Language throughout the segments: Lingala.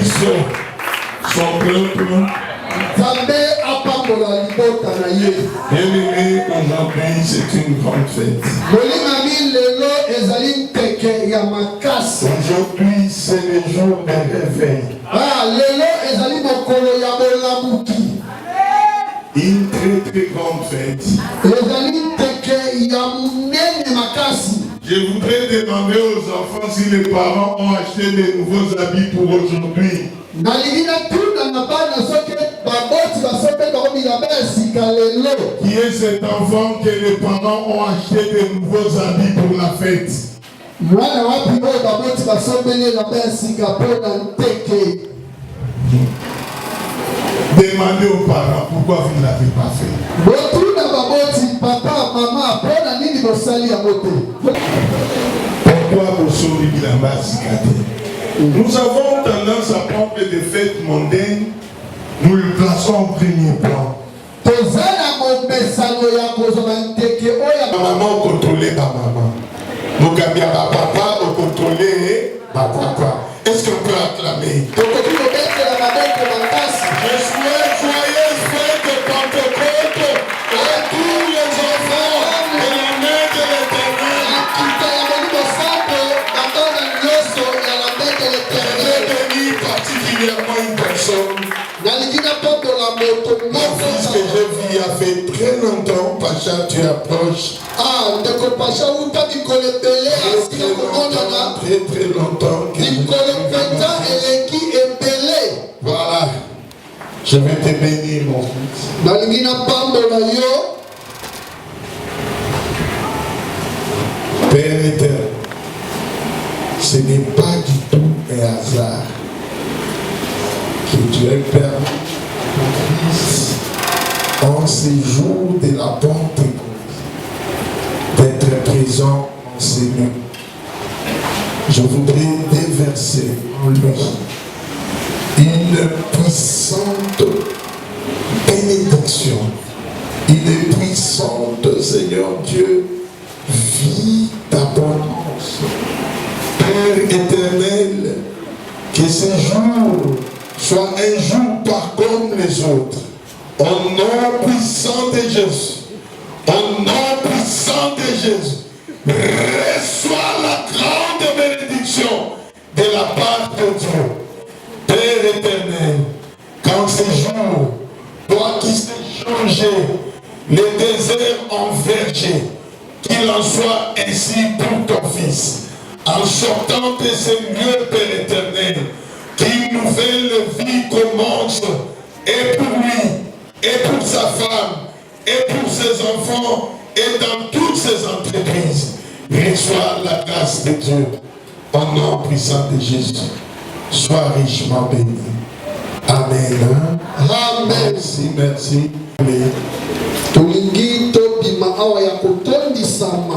son peuple. Bien-aimé, aujourd'hui, c'est une grande fête. Aujourd'hui, c'est le jour de réveil. Une très très grande fête. Je voudrais demander aux enfants si les parents ont acheté des nouveaux habits pour aujourd'hui. Qui est cet enfant que les parents ont acheté des nouveaux habits pour la fête? Demandez aux parents pourquoi vous ne l'avez pas fait. Pourquoi vous souriez la base? Nous avons tendance à prendre des fêtes mondaines, nous le plaçons au premier plan. Maman contrôler ma maman. Nous gagnons ma papa au contrôler ma papa. Est-ce qu'on peut acclamer? Je souhaite joyeuse fête de Pentecôte à tous les enfants de la main de l'Éternel. Je bénis particulièrement une personne. Mon fils que je vis a fait très longtemps, Pacha, tu approches. Très très longtemps. Voilà. Je vais te bénir, mon fils. Père éternel, ce n'est pas du tout un hasard que tu aies permis ton fils en ces jours de la Pentecôte d'être présent en ces lieux. Je voudrais déverser en lui une puissante bénédiction, une puissante, Seigneur Dieu, vie d'abondance. Père éternel, que ce jour soit un jour pas comme les autres. Au nom puissant de Jésus, au nom puissant de Jésus, reçois la grande bénédiction de la part de Dieu. Père éternel, quand ce jour, toi qui sais changer les déserts en verger, qu'il en soit ainsi pour ton fils. En sortant de ces lieux, Père éternel, qu'une nouvelle vie commence, et pour lui, et pour sa femme, et pour ses enfants, et dans toutes ses entreprises. Reçois la grâce de Dieu, au nom puissant de Jésus. Sois richement béni. Amen. Amen. Merci, merci.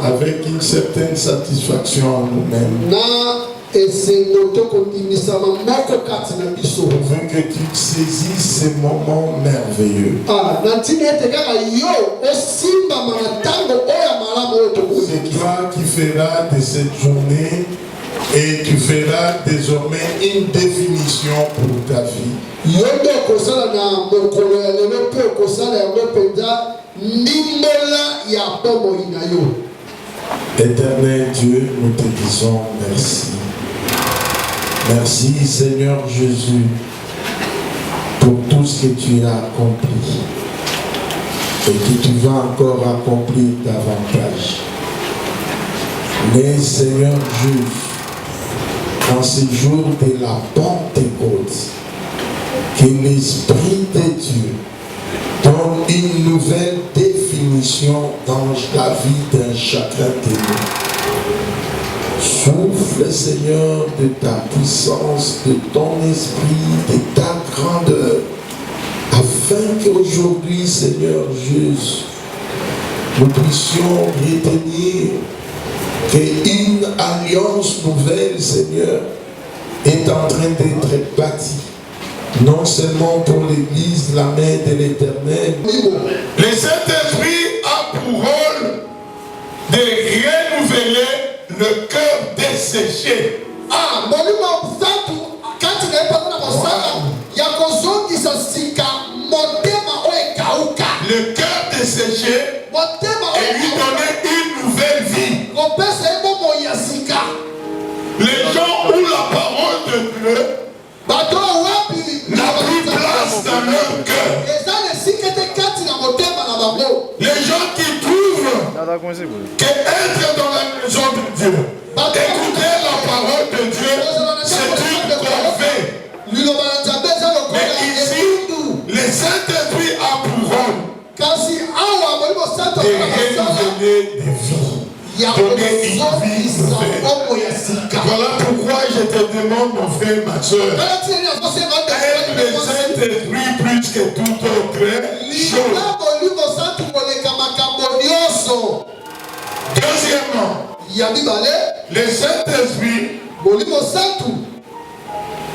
Avec une certaine satisfaction en nous-mêmes. Afin que tu saisisses ces moments merveilleux. C'est toi qui feras de cette journée et tu feras désormais une définition pour ta vie. Éternel Dieu, nous te disons merci. Merci Seigneur Jésus pour tout ce que tu as accompli et que tu vas encore accomplir davantage. Mais Seigneur Jésus, en ce jour de la Pentecôte, que l'Esprit de Dieu donne une nouvelle définition dans la vie d'un chacun de nous. Souffle, Seigneur, de ta puissance, de ton esprit, de ta grandeur, afin qu'aujourd'hui, Seigneur Jésus, nous puissions retenir qu'une alliance nouvelle, Seigneur, est en train d'être bâtie. Non seulement pour l'Église, la main de l'Éternel. Le Saint-Esprit a pour rôle de renouveler le cœur desséché. Voilà. desséché et lui donner une nouvelle vie. Les gens où la parole de Dieu n'a plus place dans leur cœur. Les gens qui trouvent qu'être dans la maison de Dieu, écouter la parole de Dieu, c'est une corvée. Mais ici, le Saint-Esprit a pour rôle de révéler des vies. Donner une vie nouvelle. Voilà pourquoi je te demande, mon frère, ma soeur, aime le Saint-Esprit plus que toute autre chose. Deuxièmement, le Saint-Esprit,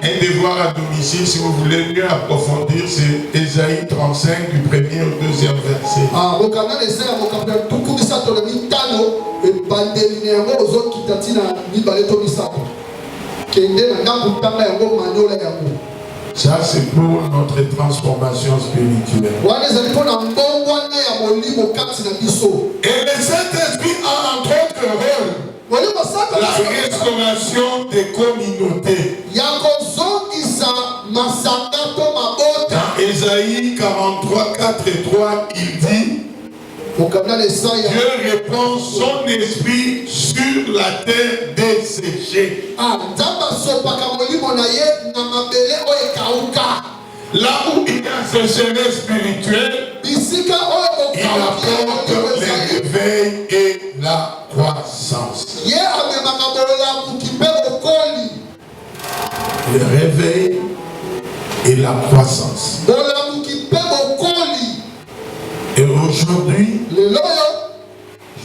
un devoir à domicile, si vous voulez mieux approfondir, c'est Ésaïe 35 du 1er au 2e verset. Ça, c'est pour notre transformation spirituelle. Et le Saint-Esprit a entre autres rôle la restauration des communautés. Dans Ésaïe 43, 4 et 3, il dit: Dieu répand son esprit sur la terre desséchée. Là où il y a sécheresse spirituelle, il apporte le réveil et la croissance. Le réveil et la croissance. Et aujourd'hui,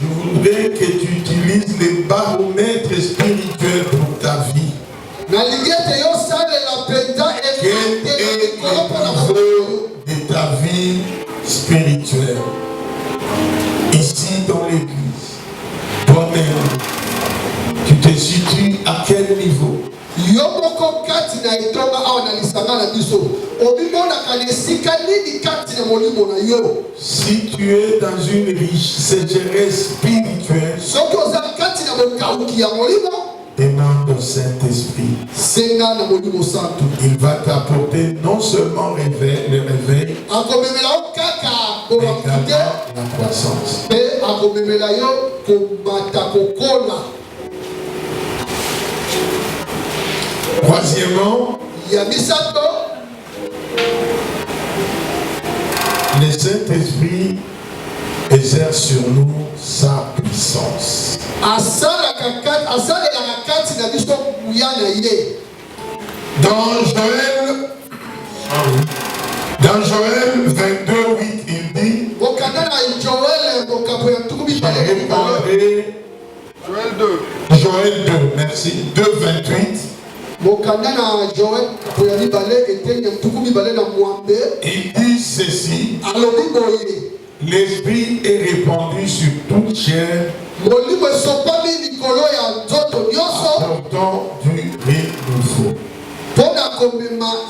je voudrais que tu utilises les baromètres spirituels pour ta vie. Quel est le niveau de ta vie spirituelle? Ici dans l'église, toi-même, tu te situes à quel niveau? Si tu es dans une riche sécheresse spirituelle, demande au Saint-Esprit. Il va t'apporter non seulement le réveil, mais également la croissance. Troisièmement, le Saint-Esprit exerce sur nous sa puissance. Dans Joël 22, 8, il dit: Joël 2, merci, 2, 28. Il dit ceci: l'esprit est répandu sur toute chair, apportant du renouveau.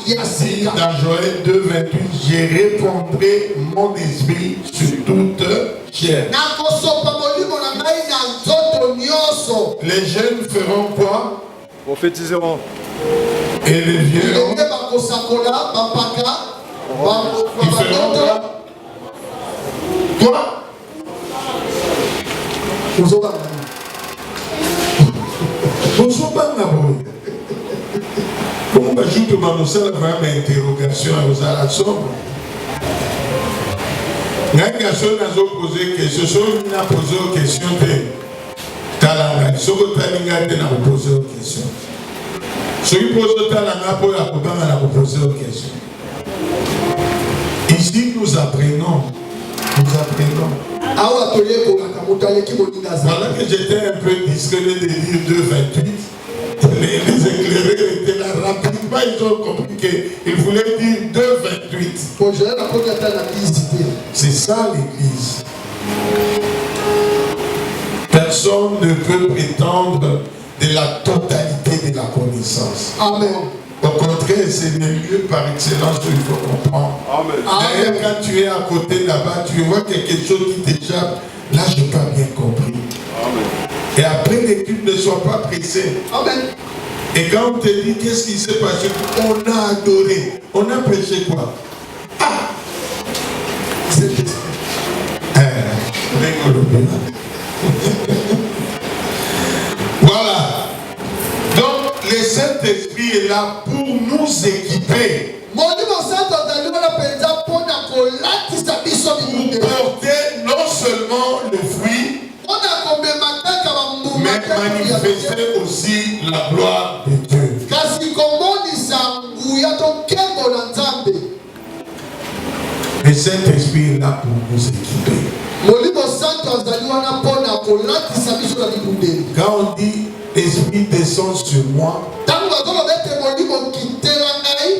Ici, dans Joël 2, 28, je répandrai mon esprit sur toute chair. Les jeunes feront quoi? Prophétiseront. Et les vieux, ils feront quoi? Toi? Comment j'ajoute ma vraiment interrogation à nos alassons? La question n'a pas posé question, ce n'a posé aux questions de Talanga. Ce que Talanga n'a pas posé aux questions. Ce qui pose au Talanga pour la Koubanga n'a pas posé aux questions. Ici, nous apprenons. Voilà que j'étais un peu discret de dire 2,28. Les éclaireurs étaient là rapidement, ils ont compris qu'il voulait dire 2,28. C'est ça l'église. Personne ne peut prétendre de la totalité de la connaissance. Amen. Au contraire, c'est le lieu par excellence où il faut comprendre. D'ailleurs, quand tu es à côté là-bas, tu vois quelque chose qui t'échappe. Là, je n'ai pas bien compris. Amen. Et après l'étude, ne sois pas pressé. Amen. Et quand on te dit qu'est-ce qui s'est passé, on a adoré. On a prêché quoi? Ah! C'est voilà. Donc, le Saint-Esprit est là pour nous équiper. Pour porter non seulement le fruit, mais manifester aussi la gloire de Dieu. Le Saint-Esprit est là pour nous équiper. Quand on dit l'Esprit descend sur moi,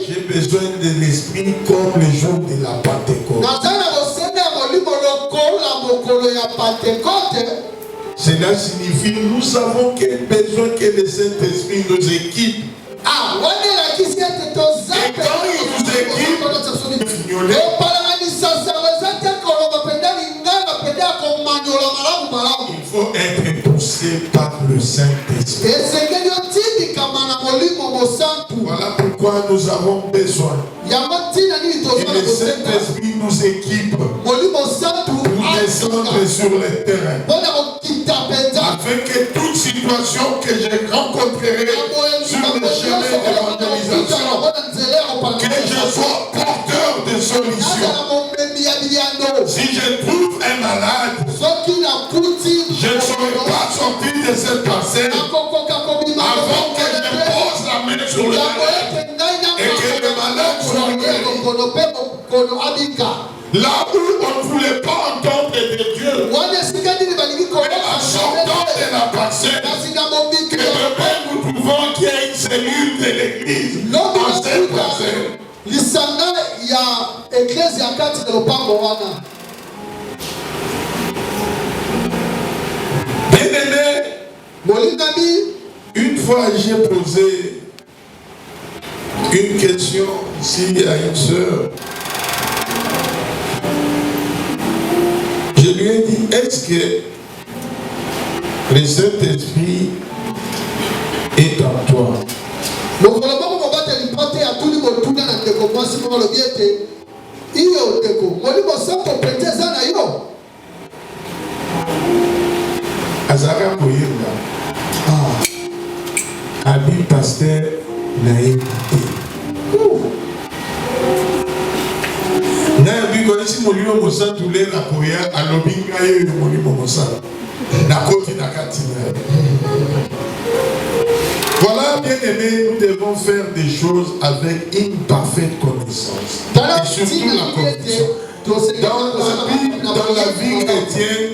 j'ai besoin de l'Esprit comme le jour de la Pentecôte. Cela signifie que nous avons besoin que le Saint-Esprit nous équipe. Et quand il nous équipe, il faut être poussé par le Saint-Esprit. Voilà pourquoi nous avons besoin. Et le Saint-Esprit nous équipe pour descendre sur le terrain. Afin que toute situation que je rencontrerai sur le chemin d'évangélisation, que je sois porteur de solutions. Si je trouve un malade, je ne saurais pas sortir de cette parcelle avant que je pose la main sur le malade et que le malade soit guéri. Là où on ne voulait pas entendre de Dieu, en sortant de la parcelle, que demain nous trouvons qu'il y a une cellule de l'église dans cette parcelle. Bien-aimé, une fois j'ai posé une question ici à une sœur. Je lui ai dit, est-ce que le Saint-Esprit est en toi? Azara Koyenda. Abi pasteur n'a écouté. Nabi si molimo mosa tule na koya alobinga ye molimo mosa na koti na katina. Voilà, bien aimé, nous devons faire des choses avec une parfaite connaissance et surtout la conviction. Dans la vie chrétienne,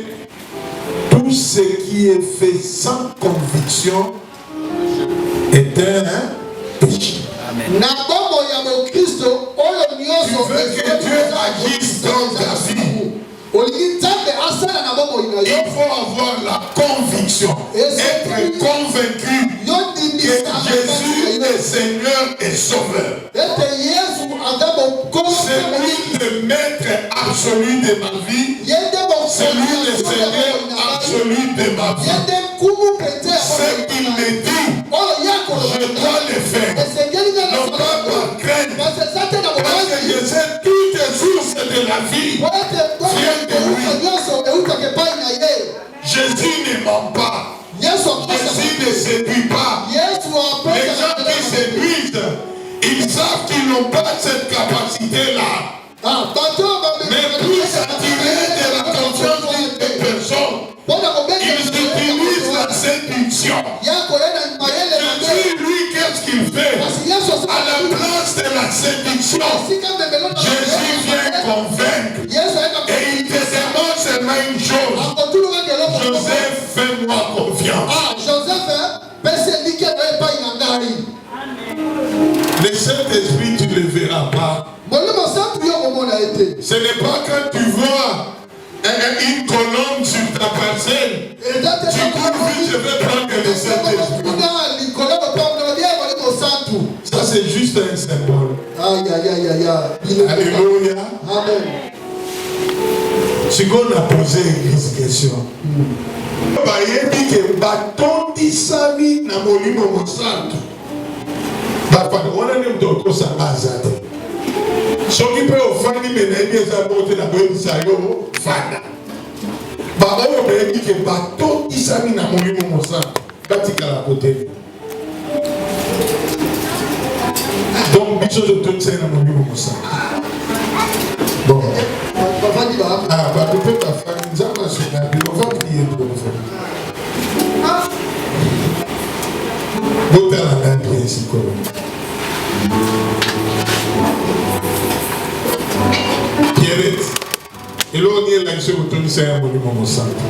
tout ce qui est fait sans conviction est un péché. Amen. Tu veux que Dieu agisse dans ta vie. Il faut avoir la conviction, être convaincu que Jésus est Seigneur et Sauveur. C'est lui le maître absolu de ma vie. C'est lui le Seigneur absolu de ma vie. Ce qu'il me dit, je dois le faire. Non pas par crainte. Parce que je sais toutes les sources de la vie viennent de lui. Jésus ne ment pas. Jésus ne séduit pas. Les gens qui séduisent, ils savent qu'ils n'ont pas cette capacité-là. Mais plus attirés de la conscience d'une personne, ils utilisent la séduction. Jésus, lui, qu'est-ce qu'il fait? À la place de la séduction, Jésus vient convaincre. Et il te demande seulement une chose. Joseph, fais-moi confiance. Le Saint-Esprit, tu ne le verras pas. Ce n'est pas quand tu vois une colombe sur ta parcelle, tu cours vite, je vais prendre le Saint-Esprit. Ce Ça, c'est juste un symbole. Aïe, aïe, aïe, aïe, aïe. Alléluia. Amen. Ce qu'on a posé une question. Bayebi que bâton d'Isami na molimo mosantu. Bapana, on a même d'autres samazate. Ce qui peut offrir les ménages à monter la bonne sayo, fana. Bayebi bayebi que bâton d'Isami na molimo mosantu. Batika la côté. Donc, biso de tout ça na molimo mosantu. Bon. Ah, bah, peut-être ta famille, on va prier pour nous. Bota la main bien ici, Pierrette, et là, on est là, je vais vous donner un monument au centre.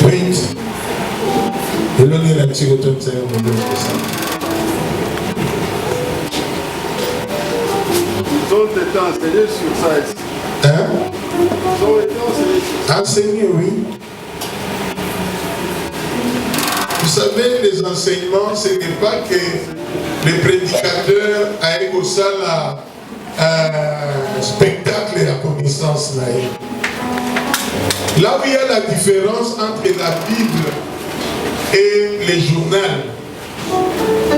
Print, et là, on est là, je vais vous donner un monument au centre. Ils ont été enseignés sur ça ici. Hein? Ils ont été enseignés sur ça. Enseigner, oui. Vous savez, les enseignements, ce n'est pas que les prédicateurs aillent au salle à spectacle et à connaissance. Là où il y a la différence entre la Bible et les journaux,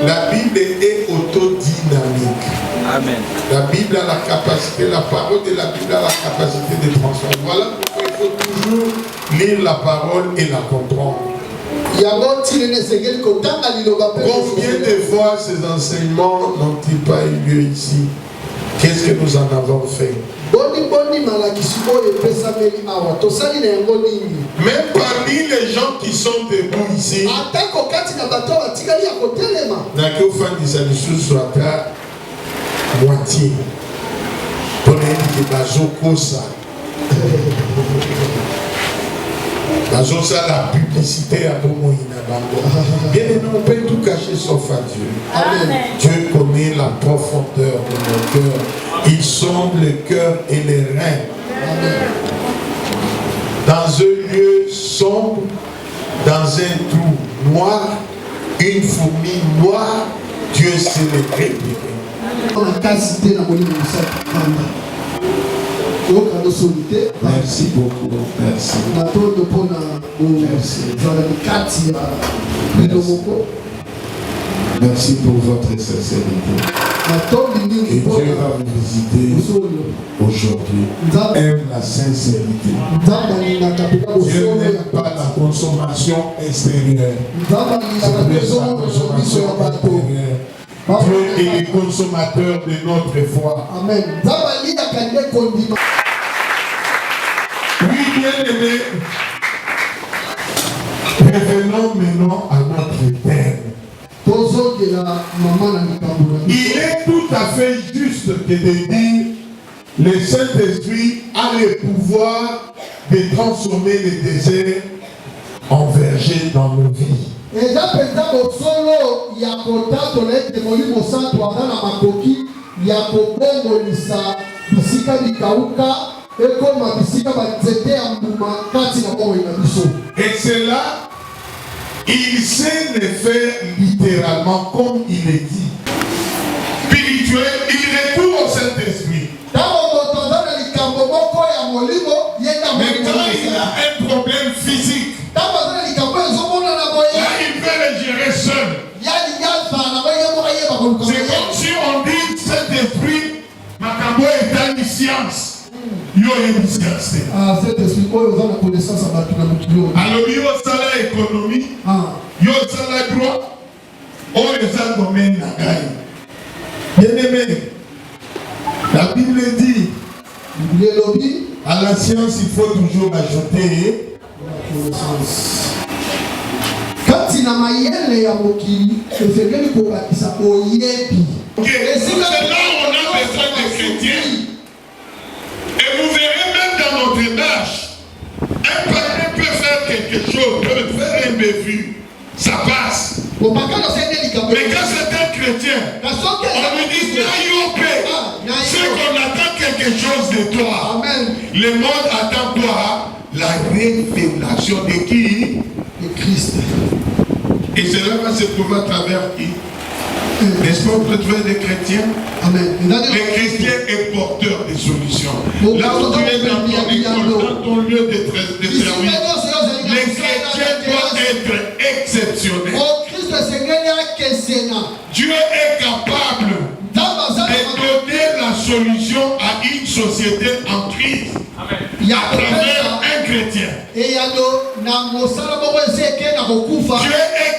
la Bible est autodynamique. Amen. La Bible a la capacité, la parole de la Bible a la capacité de transformer. Voilà pourquoi il faut toujours lire la parole et la comprendre. Combien de fois ces enseignements n'ont-ils pas eu lieu ici? Qu'est-ce que nous en avons fait? Même parmi les gens qui sont debout ici, moitié. Pour les la publicité à Bomo Inabango. Bien aimé, on peut tout cacher sauf à Dieu. Amen. Dieu connaît la profondeur de nos cœurs. Il sonde le cœur et les reins. Amen. Dans un lieu sombre, dans un trou noir, une fourmi noire, Dieu sait le préparer. Merci beaucoup. Merci. Merci pour votre sincérité. Et Dieu va vous visiter aujourd'hui. Aime la sincérité. Dieu n'aime pas la consommation extérieure. C'est la consommation intérieure. Dieu est le consommateur de notre foi. Amen. Oui, bien aimé. Revenons maintenant à notre Père. Il est tout à fait juste que de dire le Saint-Esprit a le pouvoir de transformer les déserts en verger dans nos vies. Et cela, il sait le faire littéralement comme il est dit. Spirituel, il retourne au Saint-Esprit. Mais quand il a un problème physique, là il peut le gérer seul. C'est comme si on dit Saint-Esprit, Makambo est une science. Yo est une science. Alors yo sala économie, yo sala droit, on les a domaine na gaï. Bien aimé, la Bible dit, à la science il faut toujours ajouter na mayele ya mokili efengeli kobakisa oyebi. C'est là où on a besoin des chrétiens. Et vous verrez même dans notre marche, un parrain peut faire quelque chose, peut faire un bévu, ça passe. Mais quand c'est un chrétien, on lui dit c'est qu'on attend quelque chose de toi. Amen. Le monde attend quoi? La révélation de qui? Christ. Et cela va se prouver à travers qui? N'est-ce pas, on peut trouver des chrétiens? Amen. Les chrétiens est porteur des solutions. Là où tu es dans ton école, dans ton lieu de service, les chrétiens doivent être exceptionnels. Dieu est capable de donner la solution à une société en crise à travers un chrétien. Dieu est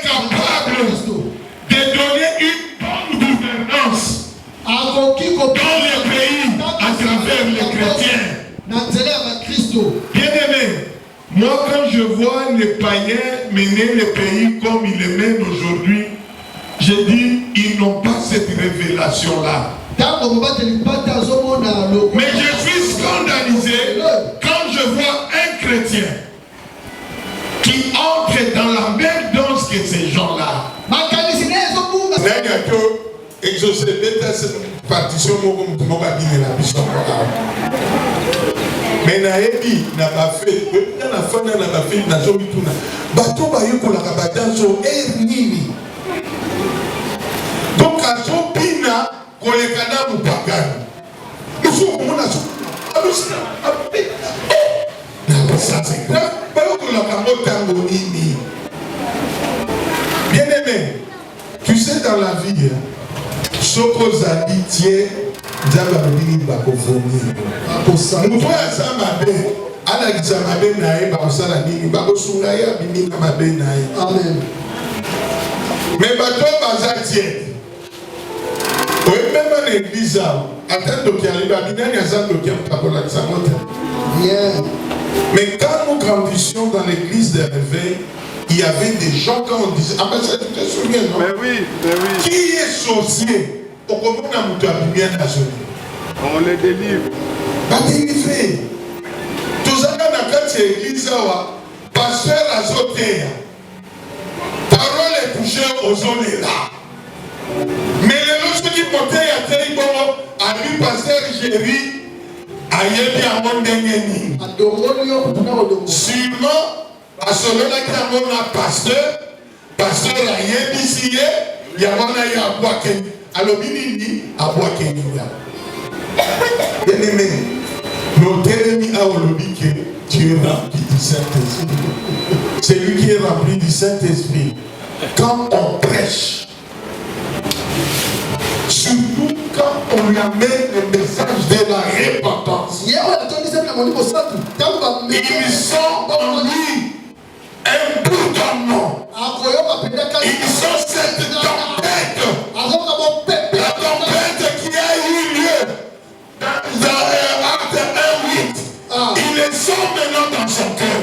capable de donner une bonne gouvernance dans les pays à travers les chrétiens. Bien-aimé, moi quand je vois les païens mener les pays comme ils les mènent aujourd'hui, je dis, ils n'ont pas cette révélation-là. Mais je suis scandalisé quand je vois un chrétien qui entre dans la même danse que ces gens-là. Mais naebi na bafé na fana na bafé na zomi tuna bato ba yokola ka badanso nini donc azo bina koleka na mupagani musu komona so abusina na ça c'est grave ba yokola ka motango nini. Bien aimé, tu sais dans la vie soko zali tie Nzamba mbili bakovomir. Mutu ya zama be, ala kizama be nae bakosala nini, bakosunga ya bimina mabe nae. Amen. Mais bato baza tiède. Oui, même dans l'église, attends donc il y a les babinani à ça donc il y a pas pour la samote. Mais quand nous grandissions dans l'église de réveil, il y avait des gens quand on disait, ah ben ça tu te souviens non? Mais oui, mais oui. Qui est sorcier? On les délivre. Pas délivré. Tout ça dans la carte de l'église, pasteur azoté. Parole est touchée aux zones là. Mais les autres qui montaient à Télébo, à lui, pasteur Géry, à Yébi à Mondengeni. Sûrement, à celui-là qui a mon pasteur à Yébi Siye, il y a mon aïe à Boakeni. Alors, Binini, à Boakeni. Bien aimé, notre ennemi a oublié que tu es rempli du Saint-Esprit. C'est lui qui est rempli du Saint-Esprit. Quand on prêche, surtout quand on lui amène le message de la repentance, ils sont en lui un bourdonnement. Ils sont cette tempête. La tempête qui a eu lieu dans acte 1:8. Ils sont maintenant dans son cœur.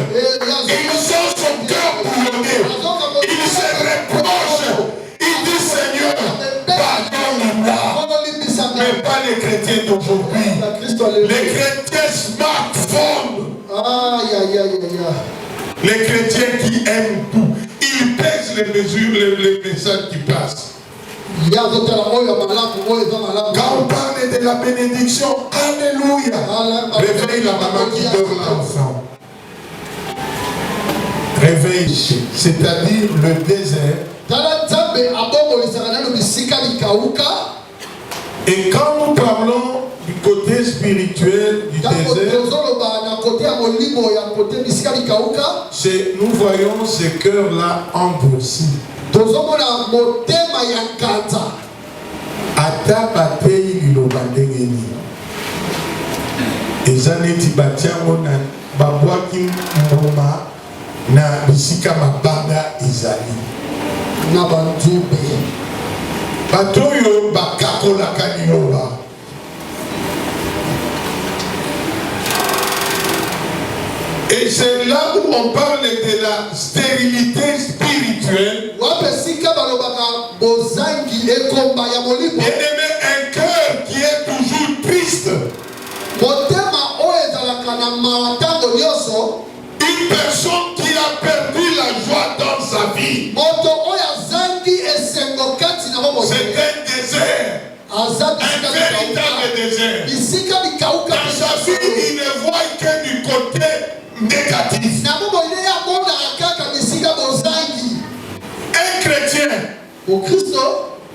Ils sont son cœur boulonné. Il se reproche. Il dit Seigneur, pardonne-moi. Mais pas les chrétiens d'aujourd'hui. Les chrétiens smartphones. Les chrétiens qui aiment tout. Ils pèsent les mesures, les messages qui passent. Quand on parle de la bénédiction, alléluia. Réveille la maman qui dort l'enfant. Réveille, c'est-à-dire le désert. Et quand nous parlons du côté spirituel du désert, nous voyons ces cœurs-là endurcis. Ata batei liloba ndenge nini eza neti batiango na babwaki mbuma na bisika mabanga ezali na banzube bato oyo bakakolaka liloba. Et c'est là où on parle de la stérilité spirituelle. Bien-aimé, un cœur qui est toujours triste. Une personne qui a perdu la joie dans sa vie. C'est un désert. Un véritable désert. Dans sa vie, il ne voit que du côté négatif. Au Christ,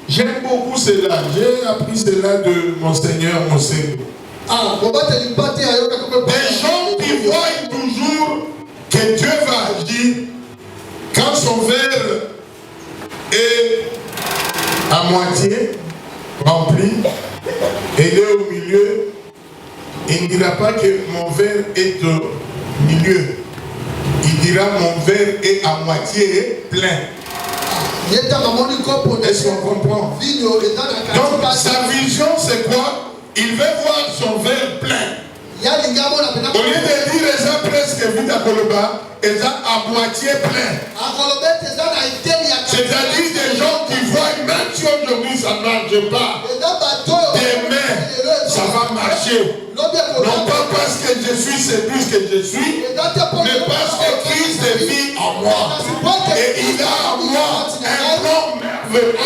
j'aime beaucoup cela. J'ai appris cela de mon Seigneur, mon Seigneur. Des gens qui voient toujours que Dieu va agir quand son verre est à moitié rempli et il est au milieu. Il ne dira pas que mon verre est au milieu. Il dira mon verre est à moitié plein. Est-ce qu'on comprend? Donc sa vision c'est quoi? Il veut voir son verre plein. Au lieu de dire les gens presque vide à Koloba, ils sont à moitié plein. C'est-à-dire des gens qui voient, même si aujourd'hui ça ne marche pas, demain ça va marcher. Non pas parce que je suis celui que je suis, mais parce que Christ vit en moi. Et il a en moi un plan merveilleux.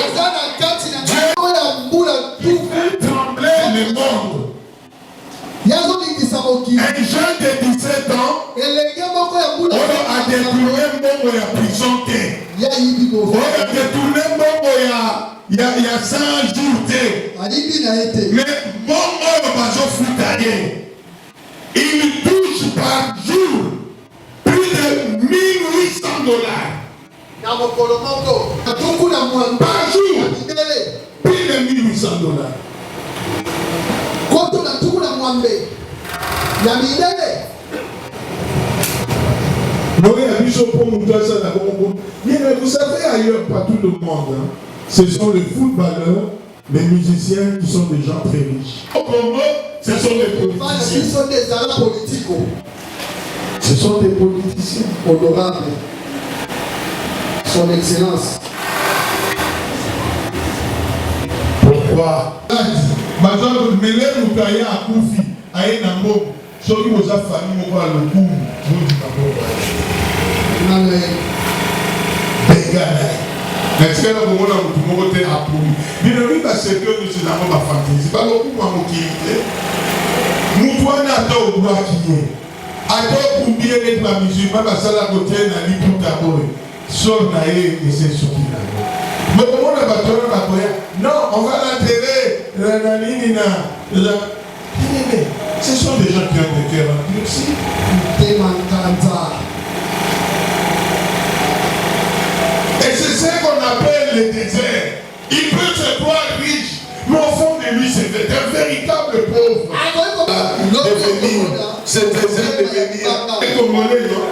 Dieu fait trembler le monde. Un jeune de 17 ans, on a détourné mon prison. On a détourné il y a 100 jours. Mais mon il touche par jour plus de 1800 $. Par jour, plus de 1800 $. Mais vous savez ailleurs, partout dans le monde, hein, ce sont les footballeurs, les musiciens qui sont des gens très riches. Au Congo, ce sont des politiciens. Ce sont des politiciens honorables. Son Excellence. Pourquoi? soki moza famille moko ya lokumu zodima moko bengana natikala komona motu moko te apumi binobi baseke nyonso nango bafantasi balokumu ya mokili te motu wana ata obwaki ye ata okumbi ye neti bamisuima basala kote na liputa boye sol na ye ese soki na yo mais komona bato wana bakoya non on va l'enterrer na nini na ce sont des gens qui ont des cœurs endurcis. Et c'est ça qu'on appelle le désert. Il peut se croire riche, mais au fond de lui, c'est un véritable pauvre. C'est désert devenir congolais, non?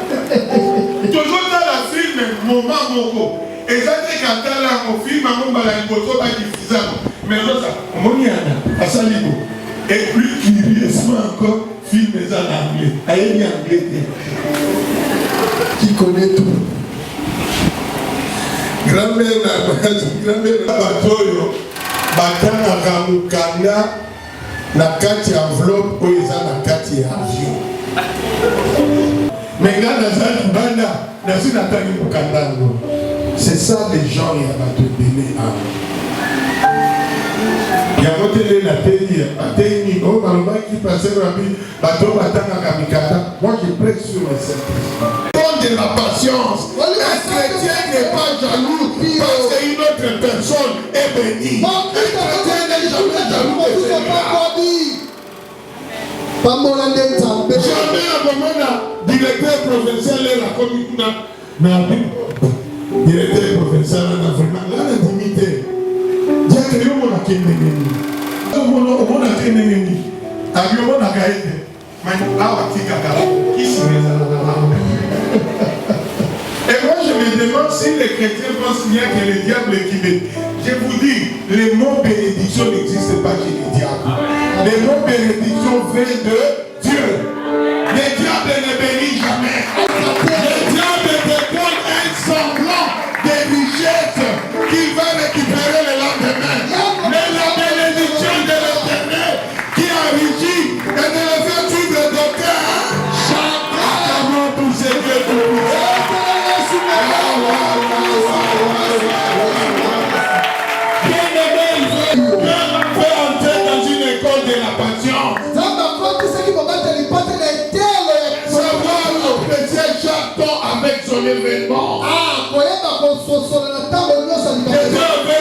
Toujours dans la film, moment moko. Et ça, c'est quand tu as un film, on va la photo, pas diffusée. Mais ça, on y a un saligo. Et puis, curieusement encore, film les en anglais. Aïe, anglais. Qui connaît tout. Grand-mère, Batoyo, Batana Ramukanda, la carte enveloppe, ou ils ont la carte avion. Mais là, dans Banda, dans une attaque Mukanda, c'est ça les gens, il y a de donner à il y a côté de la télé, à Téni, au Maloma qui passait rapide, bateau battant à Kamikata. Moi, je prête sur le Saint-Esprit. Donne de la patience. Un chrétien n'est pas jaloux parce qu'une autre personne est bénie. Un chrétien n'est jamais jaloux de celui-là. Jamais à moment, directeur provincial est la commune. Directeur provincial, on a vraiment l'intimité. Et moi je me demande si les chrétiens pensent bien que le diable est qui. Je vous dis, le mot bénédiction n'existe pas chez le diable. Le mot bénédiction vient de Dieu. Le diable ne bénit jamais. Le diable te donne un semblant de richesse qu'il va récupérer le lendemain. Mais la bénédiction de l'Éternel qui enrichit et de le faire suivre d'aucun. Acclamons pour ces dieux tout-puissants. Bien-aimé, il faut entrer dans une école de la patience. Savoir apprécier chaque temps avec son événement. Des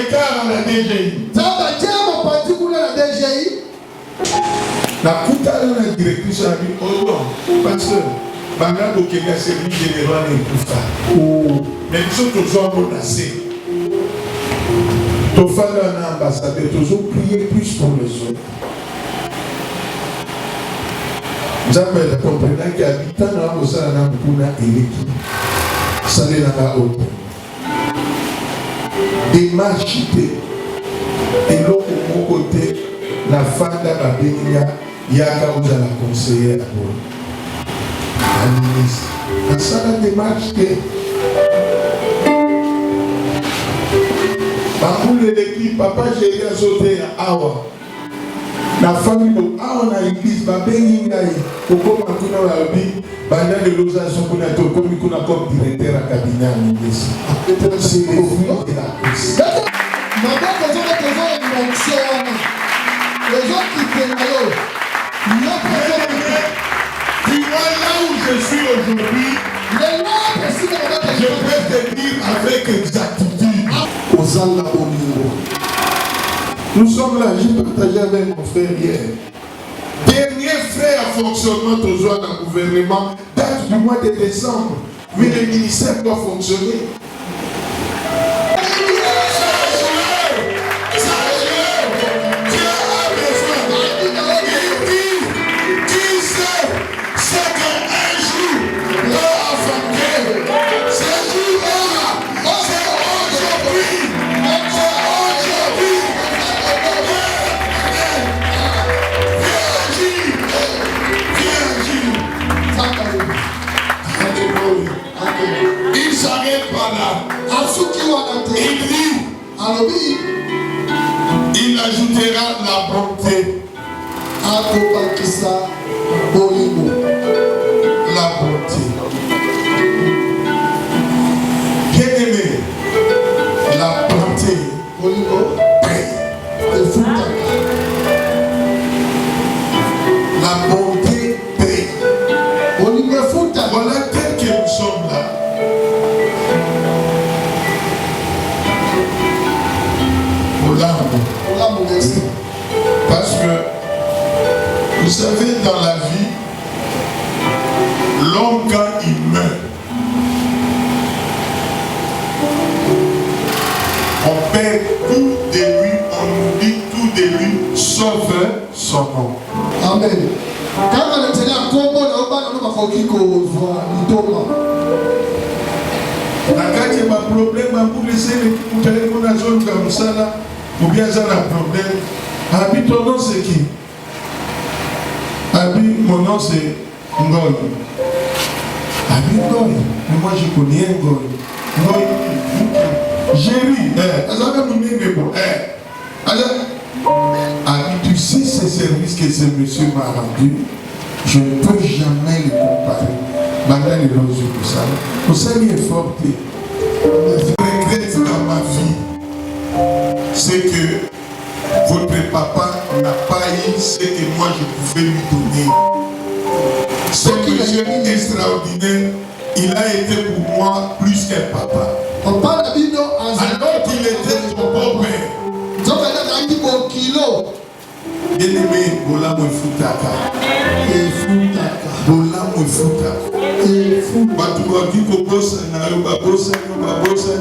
écart à la DGI. La coûta de la directrice a dit, oh non, pasteur, pendant que le service général est tout ça. Mais nous sommes toujours menacés. Nous faisons un ambassadeur, toujours prier plus pour les autres. Nous avons compris qu'il y a des gens qui ont ça n'est pas autre. Démarche et l'autre côté, la femme de la bénia, il y a un la conseillère. La ministre. Ça la démarche par l'équipe, papa j'ai sauté à Awa. La famille de Awa na l'église, ma béni ngaï, pourquoi ma kuna la vie, banda de l'osation qu'on a tout comme qu'on a comme directeur à cabinet à l'église. C'est le fruit de la crise. Les gens qui viennent tu vois là où je suis aujourd'hui, je peux te dire avec exactitude. Nous sommes là, j'ai partagé avec mon frère hier. Dernier frais à fonctionnement toujours dans le gouvernement date du mois de décembre. Mais le ministère doit fonctionner. Il s'arrête pas là. Il ajoutera la bonté. La bonté. Bien aimé, la bonté paye. La bonté paye. Voilà tel que nous sommes là. Parce que vous savez, dans la vie, l'homme quand il meurt, on perd tout de lui, on oublie tout de lui, sauf son nom. Amen. Quand on est allé à Congo, on va na problème pour laisser les téléphone à zone comme ça là, ou bien ça un problème. Abi, ton nom c'est qui? Abi, mon nom c'est Ngoy. Abi Ngoy, mais moi je connais Ngoy. Ngoy, Jéry, Abi, tu sais ces services que ce monsieur m'a rendu, je ne peux jamais les comparer. Malgré les lois de ça, vous savez, est fort. Je regrette dans ma vie, c'est que votre papa n'a pas eu ce que moi je pouvais lui donner. Ce monsieur extraordinaire, il a été pour moi plus qu'un papa. Alors qu'il était ton beau-père. Bien aimé, Bolamo et Futaka. Bolamo et Futaka. Batuwaki kobosa na yo babosa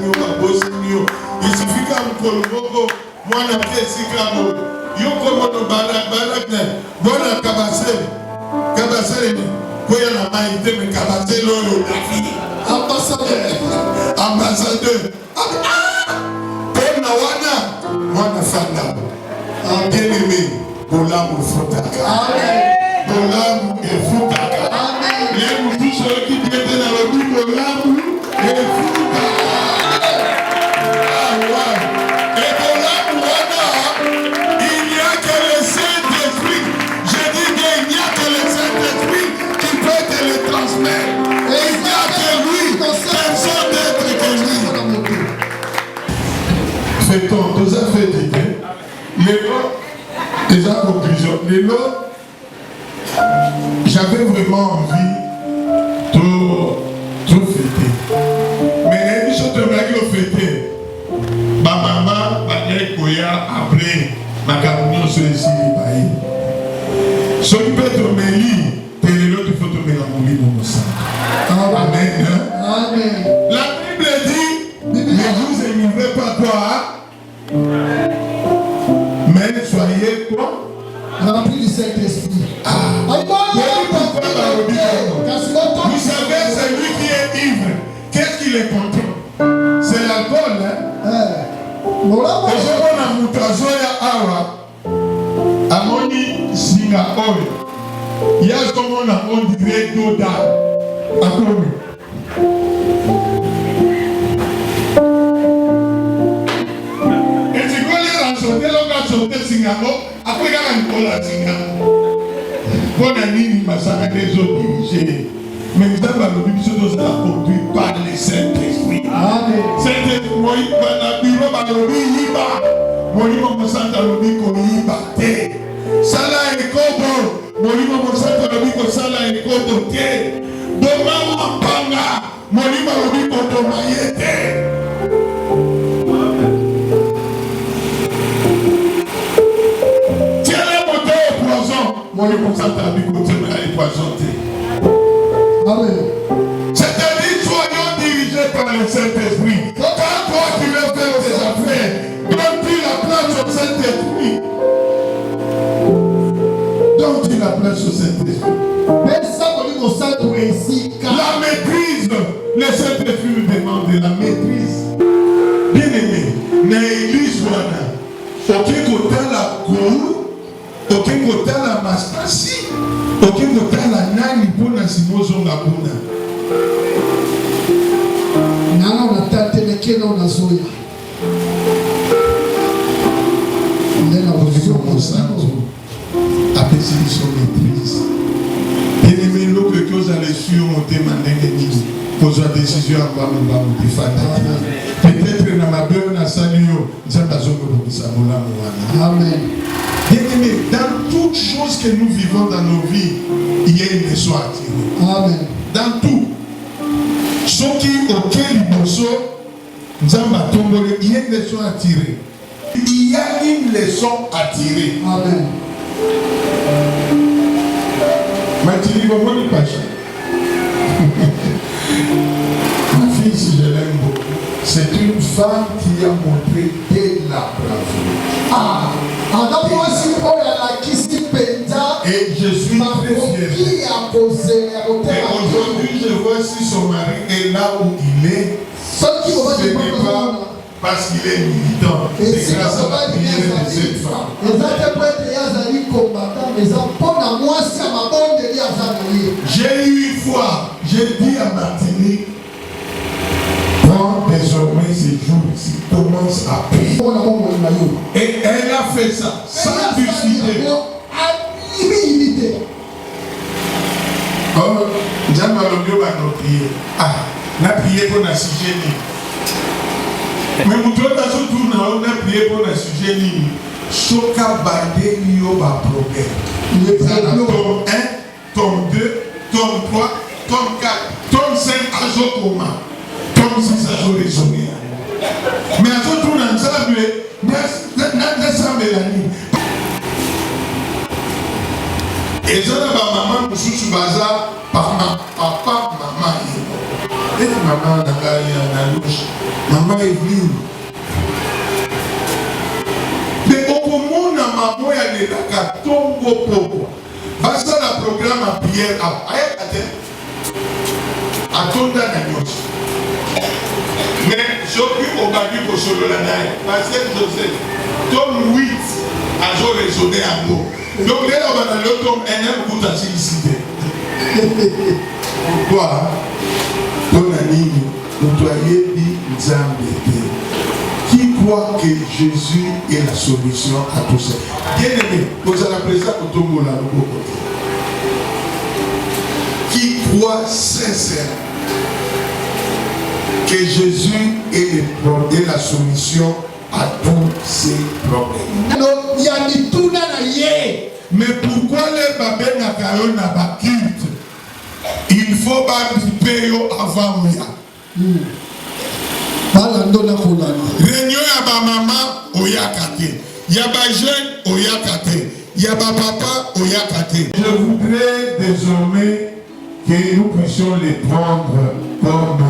nyo. Il suffit qu'à mkoloboko, moi na pièce kamo. Yo komono barak na. Bona kabase ni. Koya na maïté me kabase lolo dafi. Ambassadeur. Pona wana. Mwana fanda. Bien aimé, Bolamo Futaka. Bolamo et Futaka. Les moutous sont qui étaient dans le but de Bolamo et Futaka. Et Bolamo, il n'y a que le Saint-Esprit. Je dis qu'il n'y a que le Saint-Esprit qui peut te le transmettre. Et il n'y a que lui, personne d'autre que lui. Fait-on, tout ça fait dire. Les conclusions. J'avais vraiment envie de fêter. Mais les choses de ma vie au fêter. Ma maman, ekoya après makambo nyonso esili baye soki mpe tomeli te lelo tofo tomela molimo mosala. Amen. Amen. La Bible dit ne vous émigrez pas quoi, mais soyez quoi, Rempli du Saint-Esprit. Vous savez, celui qui est ivre, qu'est-ce qu'il est content? C'est l'alcool, hein? Et je vois la moutazoya awa, amoni singa oil. Il y a ce qu'on a, on dirait d'oda. Akomi. Et tu vois les raconter, l'on a chanté Singapore, après il y a un peu la Singapore. Bon ami, il m'a salué les autres dirigés. Mais vous avez le but de la conduite par le Saint-Esprit. Saint-Esprit, moi, il va la bureau, ma lobby, il va. Moi, il va me sentir le but qu'on y va. Sala et Kobo, moi, il va me sentir le but qu'on Sala et Kobo. Doma Wapanga, moi, il va le but qu'on Tomayete. Moi, je pense à ta vie, côté de la poisonté. Amen. C'est-à-dire, soyons dirigés par le Saint-Esprit. Quand toi, tu veux faire tes affaires, donne-tu la place au Saint-Esprit. Donne-tu la place au Saint-Esprit. La maîtrise, le Saint-Esprit nous demande la maîtrise. Bien-aimé, l'église, voilà. Ok, côté la cour. Aucun côté la mastasi, aucun côté la nani pour la simozo la buna. Nana on a tâté mais qui on a zoé. Il est la position pour ça. Après c'est son maîtrise. Bien aimé, l'eau que vous allez suivre, on demande l'ennemi. Pose la décision à quoi nous allons défendre. Peut-être dans ma bonne à Sanio, nous allons nous savoir. Amen. Bien-aimé, dans toutes choses que nous vivons dans nos vies, il y a une leçon à tirer. Amen. Dans tout. Ce qui auquel il nous sauve, il y a une leçon à tirer. Il y a une leçon à tirer. Amen. Mathilde, vous voyez pas ça. Ma fille, si je l'aime beaucoup, c'est une femme qui a montré de la bravoure. Et je suis très fier. Et aujourd'hui, je vois si son mari est là où il est. Ce n'est pas parce qu'il est militant. C'est grâce à la prière de cette femme. J'ai eu une fois, j'ai dit à Martinique, prends désormais ces jours-ci, commence à prier. Et elle a fait ça, sans décider. Oh, Diamant Lobio va nous prier. Ah, n'a prié pour la sujet. Mais nous on a prié pour le sujet. Soka Bade Lio va problème. Tome 1, tome 2, tome 3, tome 4, tome 5 à Jokoma, tome 6 à Jorézonia. Mais à tout le monde ensemble, et je n'ai pas maman pour sous bazar par papa, maman. Et maman n'a pas eu un louche. Maman est venue. Mais au moment où maman est allée à Katongo Popo, parce que le programme à Pierre a Tonda Nagnos. Mais je suis au Babi pour solo la naïe. Parce que Joseph, tome 8 a joué raisonné à nous. Donc là, on va aller au tome 1 pour t'assister. Pourquoi? Ton ami, vous doyez dire Nzambé. Qui croit que Jésus est la solution à tout ça? Bien aimé, vous allez présenter au tombeau là, qui croit sincèrement que Jésus est la solution à tous ces problèmes. Mais pourquoi les babés n'a pas de culte? Il faut baptiser avant moi. Réunion à ma maman, oyakate. Yaba jeune oyakate. Yaba papa oyakate. Je voudrais désormais que nous puissions les prendre comme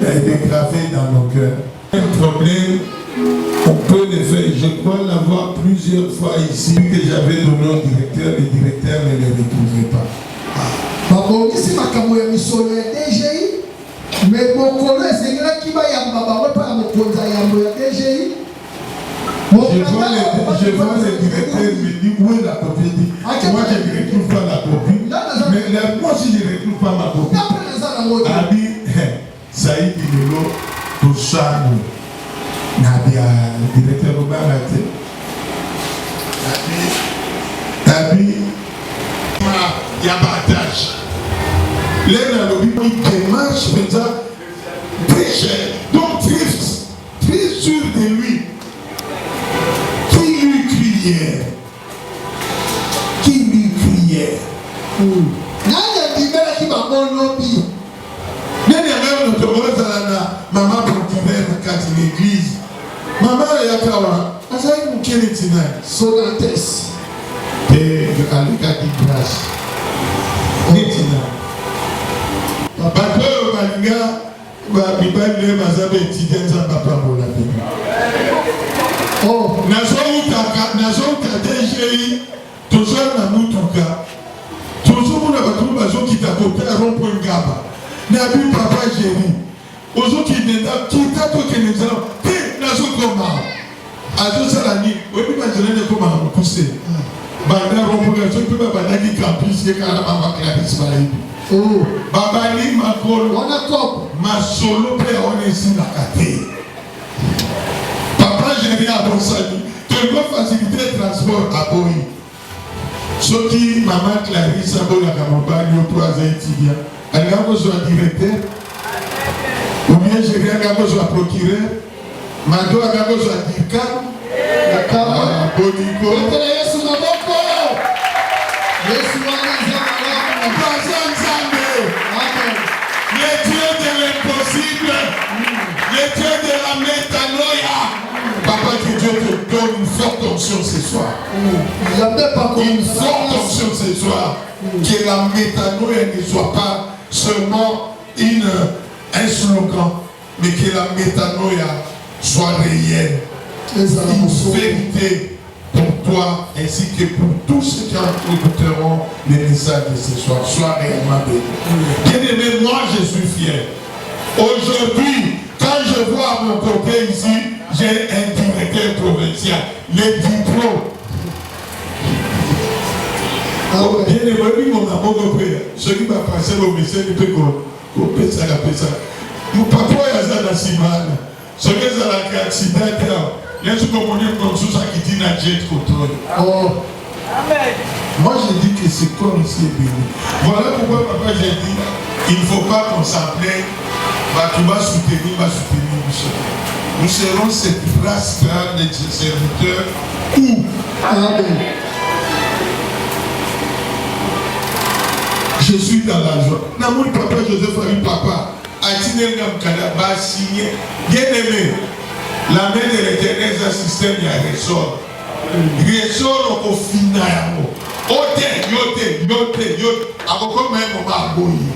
des gravés dans nos cœurs. Un problème, on peut le faire. Je crois l'avoir plusieurs fois ici que j'avais donné au directeur. Le directeur ne les retrouvait pas. babongisi makambo ya misolo ya DGI mais mokolo esengelaki bayamba bango mpa na mokonzi ya yambo ya DGI. Je vois le directeur me dit où est la copie. Moi je ne retrouve pas la copie. Mais moi si je ne retrouve pas ma copie. Abi Saïd Lolo Toshano. Nabia directeur Obarate. Abi Yabatage. L'air dans le Bible, il démarche maintenant très cher, donc très sûr de lui. Qui lui criait? Qui lui criait? Nani ndimela ki babonobi. Nani ambaye unatongoza na mama portugaise kati l'église. Mama yakawa asai mkele tina Sonates. Alika di grâce. Nitina. Bato balinga ba bibale bazabe étudiant papa mola bibi. Oh, nazoka DGI toujours na mutuka. Toujours mona bato bazokita kota rompo ngaba. Na bi papa Jéri. Ozokidenda kita to keneza te nazokoma. Azosala ni obi bazolene koma mukuse. Banda rompo ngazo pe babandaki campus ke kana mama Clarisse Baibi. oh. Baba ni makolo. On a top. Masolo pe onesi na kate. Papa Jéri abonsani. Tu dois faciliter le transport à Boyi. Ce qui maman Clarisse abola kamobani au trois étudiants. Elle a besoin de directeur. Ou bien Jéri a besoin de procureur. Mado a besoin de directeur. Nakama. Boniko. Petele Yesu maboko. Yesu wana Amen. Le Dieu de l'impossible, le Dieu de la métanoïa. Papa, que Dieu te donne une forte onction ce soir. Une forte onction ce soir. Que la métanoïa ne soit pas seulement un slogan, mais que la métanoïa soit réelle. Une vérité pour toi ainsi que pour tous ceux qui écouteront les messages de ce soir. Sois réellement béni. Bien-aimé, moi je suis fier. Aujourd'hui, quand je vois à mon côté ici, j'ai un directeur provincial, les diplômes. Bien-aimé, mon amour, ce qui m'a passé au message, il peut couper ça, mon papa est à la simane. Ce qui est à l'accident, laisse communier comme ça qui dit na jet contrôle. Oh. Amen. Moi je dis que c'est comme c'est béni. Voilà pourquoi papa j'ai dit, il ne faut pas qu'on s'appelle, tu vas soutenir, nous serons cette race grande de serviteurs où Amen. je suis dans la joie. Namour papa Joseph Ali papa, Atine Namkada va signer, bien aimé. La main de l'Éternel, c'est un système qui a ressort. Ressort au final. Yote. Akoko même on va aboyer.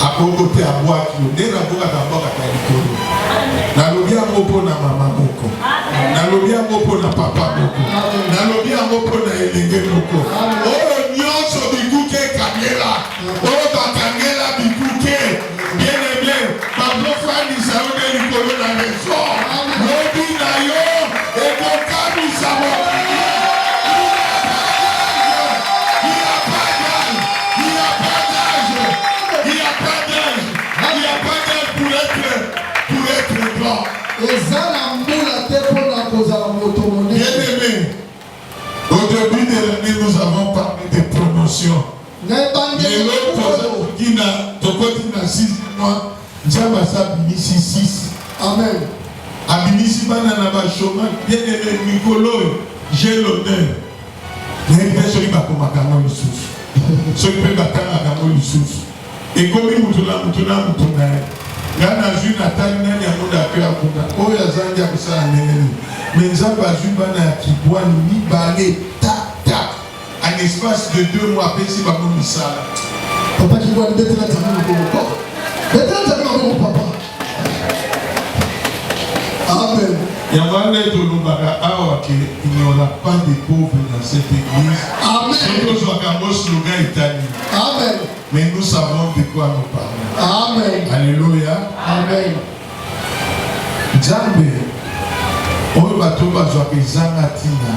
Akoko te aboie qui on est d'abord à Talikoro. Nalobi amopo na mama moko. Nalobi amopo na papa moko. Nalobi amopo na elenge moko. Oh nyonso bikuke kangela. Oh bakangela bikuke. Bien aimé, papa Fanny Saoune Likolo na ressort. Lobi na yo et kokami sabo. Bien-aimé, au début de l'année, nous avons parlé de promotion. Mais l'autre qui n'a 6 mois, Djabasa Binisi 6. Amen. À Binisi Banana Chômage, bien-aimé Nicolo, j'ai l'honneur. Il y a une personne qui va comme Akamo Youssouf. Ce qui peut battre Akamo Youssouf. Et comme il m'a Gana jus natali nani amuda kwa kuna. Oya zangi ya kusana nene. Menzaba jubana ya kibwani mibale tak tak. En espace de 2 mois, pesi babo misala. Papa qui voit d'être là, t'as mis au papa. D'être là, t'as mis au papa. Amen. Yamane tolubaka awa que il n'y aura pas de pauvres dans cette église. Amen. Amen. Mais nous savons de quoi nous parlons. Amen. Alléluia. Amen. Jambe. Oyo bato bazwaka ezanga tina.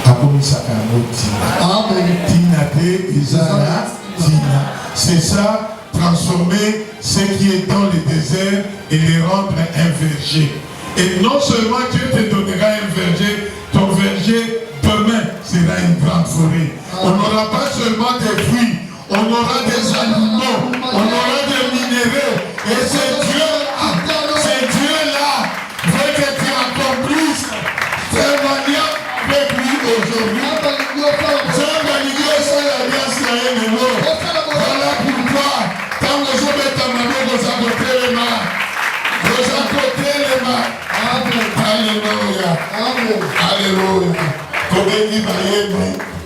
Akomisaka yango tina. Amen. Tina te ezanga tina. C'est ça, transformer ce qui est dans le désert et les rendre un verger. Et non seulement Dieu te donnera un verger, ton verger demain sera une grande forêt. On n'aura pas seulement des fruits, on aura des animaux, on aura des minéraux. Et c'est Dieu là, veut que tu accomplisses tes manières avec lui aujourd'hui. Voilà pourquoi, quand vous avez ta maman, vous avez les mains. Vous avez les mains. Alléluia. Alléluia. Alléluia.